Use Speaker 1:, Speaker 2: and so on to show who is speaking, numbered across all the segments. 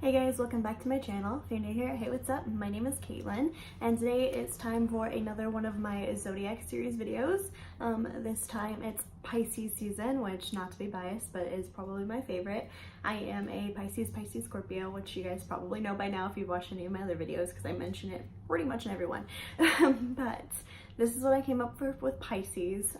Speaker 1: Hey guys, welcome back to my channel. If you're new here, hey, what's up? My name is Caitlin, and today it's time for another one of my Zodiac series videos. This time it's Pisces season, which, not to be biased, but is probably my favorite. I am a Pisces, Scorpio, which you guys probably know by now if you've watched any of my other videos, because I mention it pretty much in every one. But this is what I came up with Pisces.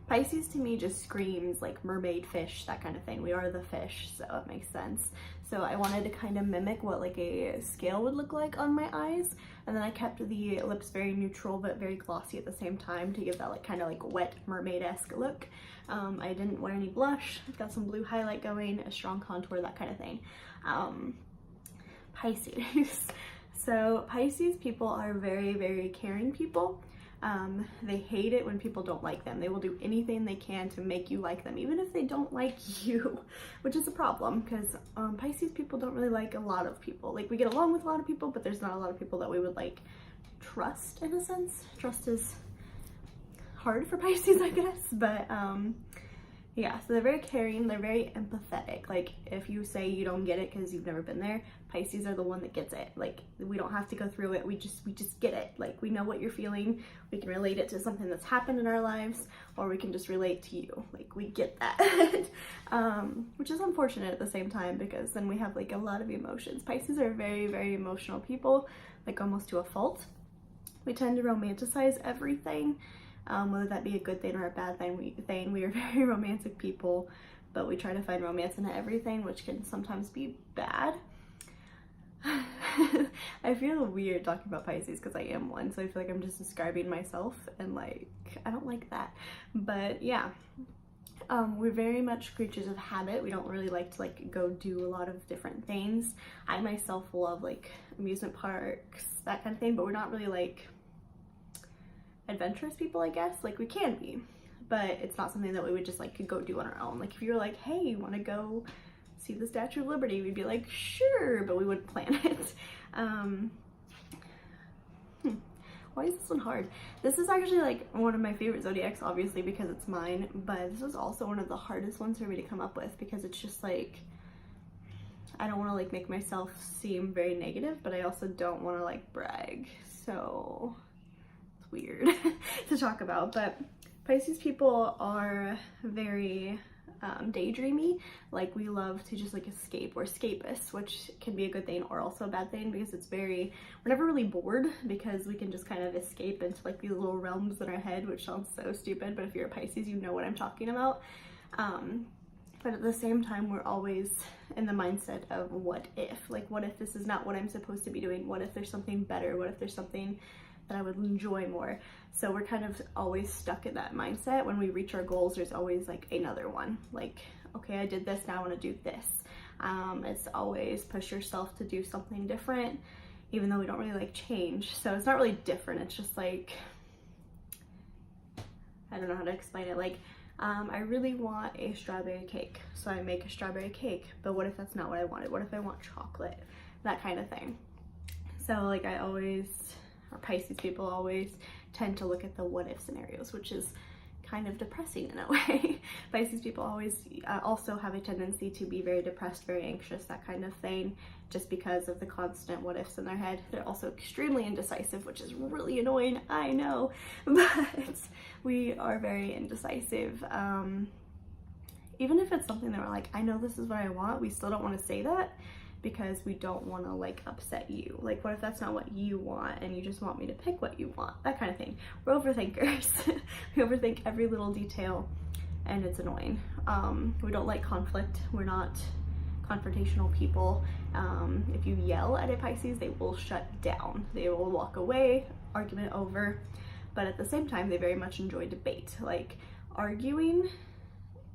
Speaker 1: Pisces to me just screams like mermaid, fish, that kind of thing. We are the fish, so it makes sense. So I wanted to kind of mimic what like a scale would look like on my eyes, and then I kept the lips very neutral but very glossy at the same time to give that like kind of like wet mermaid-esque look. I didn't wear any blush. I've got some blue highlight going, a strong contour, that kind of thing. Pisces. So Pisces people are very, very caring people. They hate it when people don't like them. They will do anything they can to make you like them, even if they don't like you, which is a problem because Pisces people don't really like a lot of people. Like, we get along with a lot of people, but there's not a lot of people that we would like trust, in a sense. Trust is hard for Pisces, I guess, but yeah, so they're very caring, they're very empathetic. Like, if you say you don't get it because you've never been there, Pisces are the one that gets it. Like, we don't have to go through it, we just get it. Like, we know what you're feeling, we can relate it to something that's happened in our lives, or we can just relate to you. Like, we get that. Which is unfortunate at the same time, because then we have like a lot of emotions. Pisces are very, very emotional people, like almost to a fault. We tend to romanticize everything. Whether that be a good thing or a bad thing, we are very romantic people, but we try to find romance in everything, which can sometimes be bad. I feel weird talking about Pisces because I am one, so I feel like I'm just describing myself, and like, I don't like that. But yeah, we're very much creatures of habit. We don't really like to like go do a lot of different things. I myself love like amusement parks, that kind of thing, but we're not really like adventurous people, I guess. Like, we can be, but it's not something that we would just like could go do on our own. Like, if you were like, hey, you want to go see the Statue of Liberty, we'd be like, sure, but we wouldn't plan it. Why is this one hard? This is actually like one of my favorite zodiacs, obviously because it's mine, but this is also one of the hardest ones for me to come up with because it's just like, I don't want to like make myself seem very negative, but I also don't want to like brag, so weird to talk about. But Pisces people are very daydreamy. Like, we love to just like escape. We're escapists, which can be a good thing or also a bad thing, because it's very, we're never really bored because we can just kind of escape into like these little realms in our head, which sounds so stupid, but if you're a Pisces, you know what I'm talking about. But at the same time, we're always in the mindset of what if, like, what if this is not what I'm supposed to be doing? What if there's something better? What if there's something that I would enjoy more? So we're kind of always stuck in that mindset. When we reach our goals, there's always like another one. Like, okay, I did this, now I want to do this. It's always push yourself to do something different, even though we don't really like change. So it's not really different. It's just like, I don't know how to explain it. Like, I really want a strawberry cake, so I make a strawberry cake. But what if that's not what I wanted? What if I want chocolate? That kind of thing. So like, Pisces people always tend to look at the what if scenarios, which is kind of depressing in a way. Pisces people always also have a tendency to be very depressed, very anxious, that kind of thing, just because of the constant what ifs in their head. They're also extremely indecisive, which is really annoying, I know, but we are very indecisive. Even if it's something that we're like, I know this is what I want, we still don't want to say that, because we don't want to like upset you. Like, what if that's not what you want and you just want me to pick what you want? That kind of thing. We're overthinkers. We overthink every little detail, and it's annoying. We don't like conflict. We're not confrontational people. If you yell at a Pisces, they will shut down. They will walk away, argument over. But at the same time, they very much enjoy debate. Like, arguing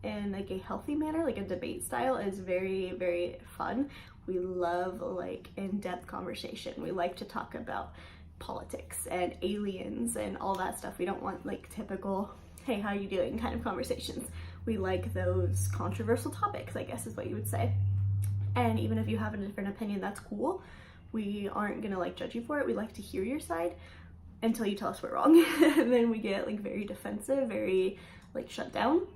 Speaker 1: in like a healthy manner, like a debate style, is very, very fun. We love like in-depth conversation. We like to talk about politics and aliens and all that stuff. We don't want like typical, hey, how you doing kind of conversations. We like those controversial topics, I guess is what you would say. And even if you have a different opinion, that's cool. We aren't gonna like judge you for it. We like to hear your side until you tell us we're wrong. And then we get like very defensive, very like shut down.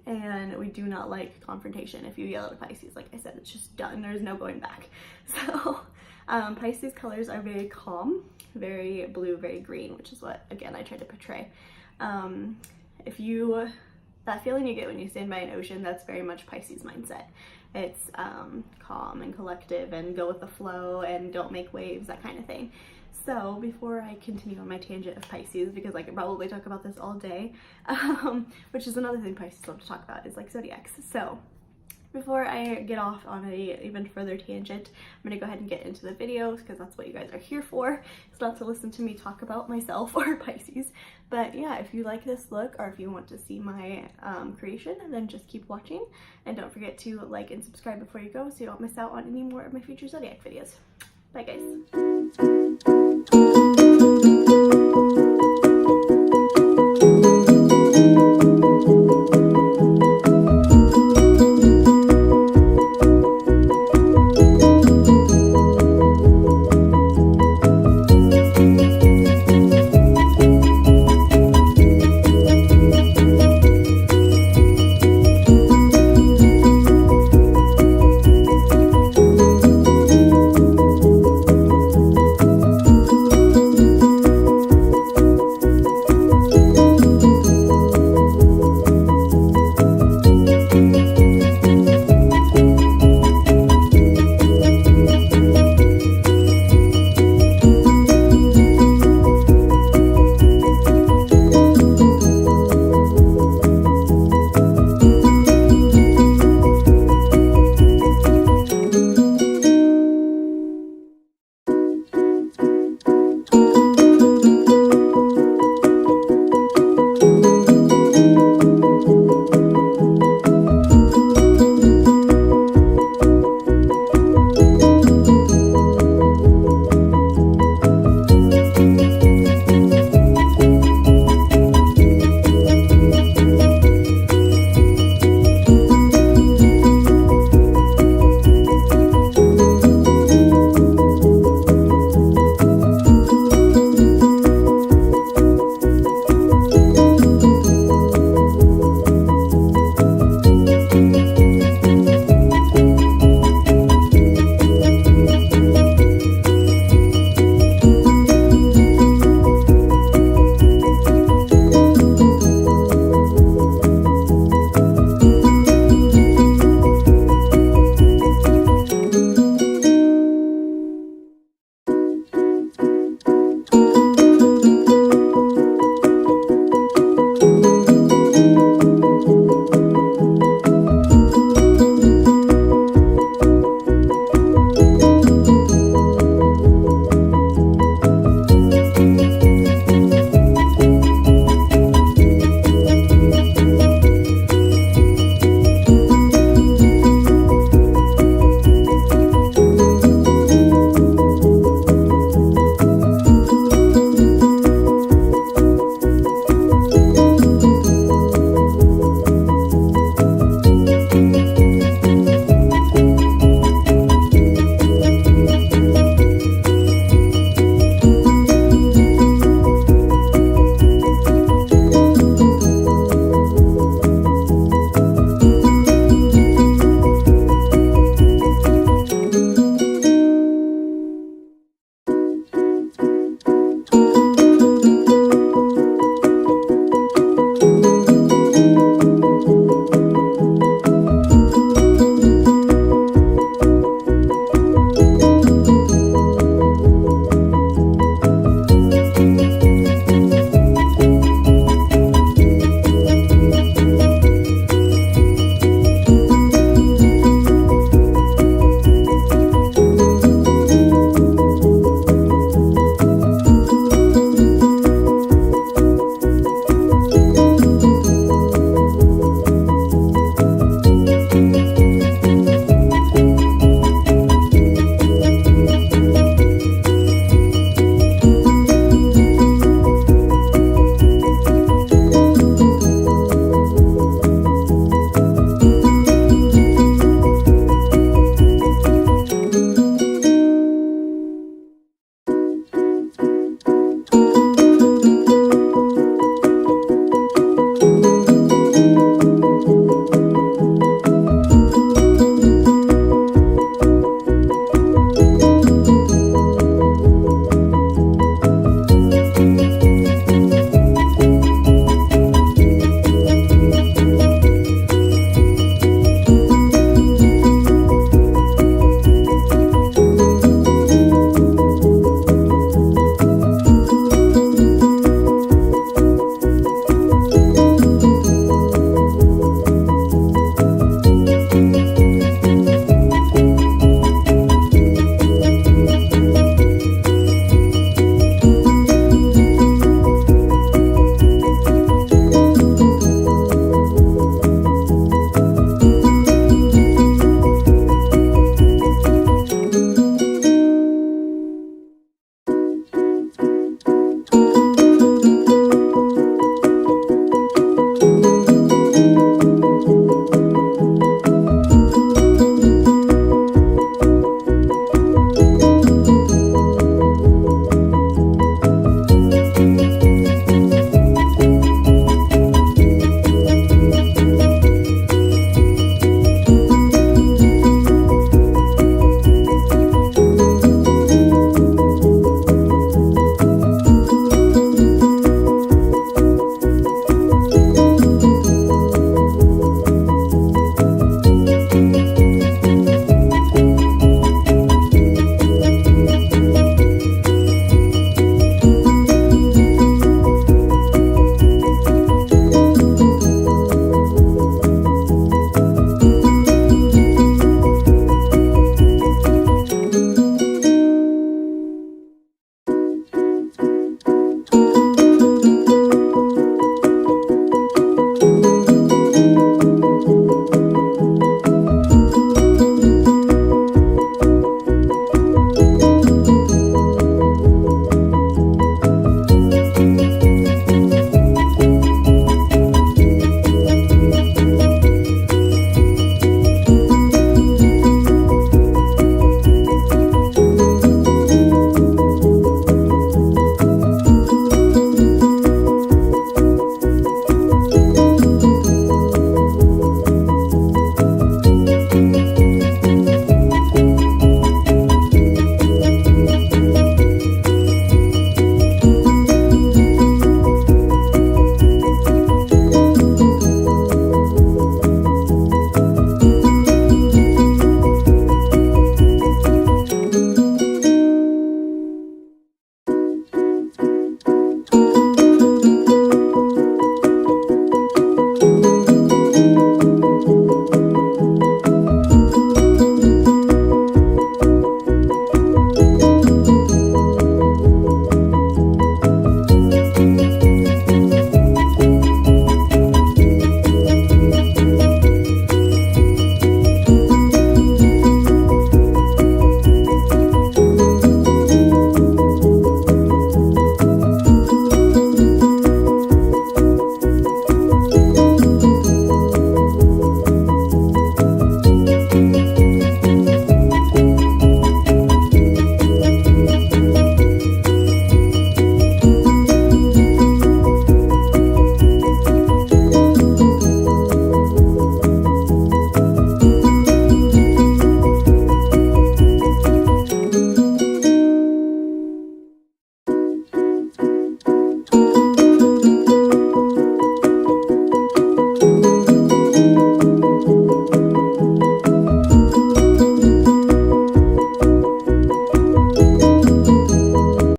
Speaker 1: and we do not like confrontation. If you yell at a Pisces, like I said, it's just done. There's no going back. So Pisces colors are very calm, very blue, very green, which is what, again, I try to portray. That feeling you get when you stand by an ocean, that's very much Pisces mindset. It's calm and collective and go with the flow and don't make waves, that kind of thing. So before I continue on my tangent of Pisces, because I could probably talk about this all day, which is another thing Pisces love to talk about, is like zodiacs. So before I get off on a even further tangent, I'm gonna go ahead and get into the videos, because that's what you guys are here for. It's not to listen to me talk about myself or Pisces. But yeah, if you like this look, or if you want to see my creation, then just keep watching. And don't forget to like and subscribe before you go, so you don't miss out on any more of my future zodiac videos. Bye guys.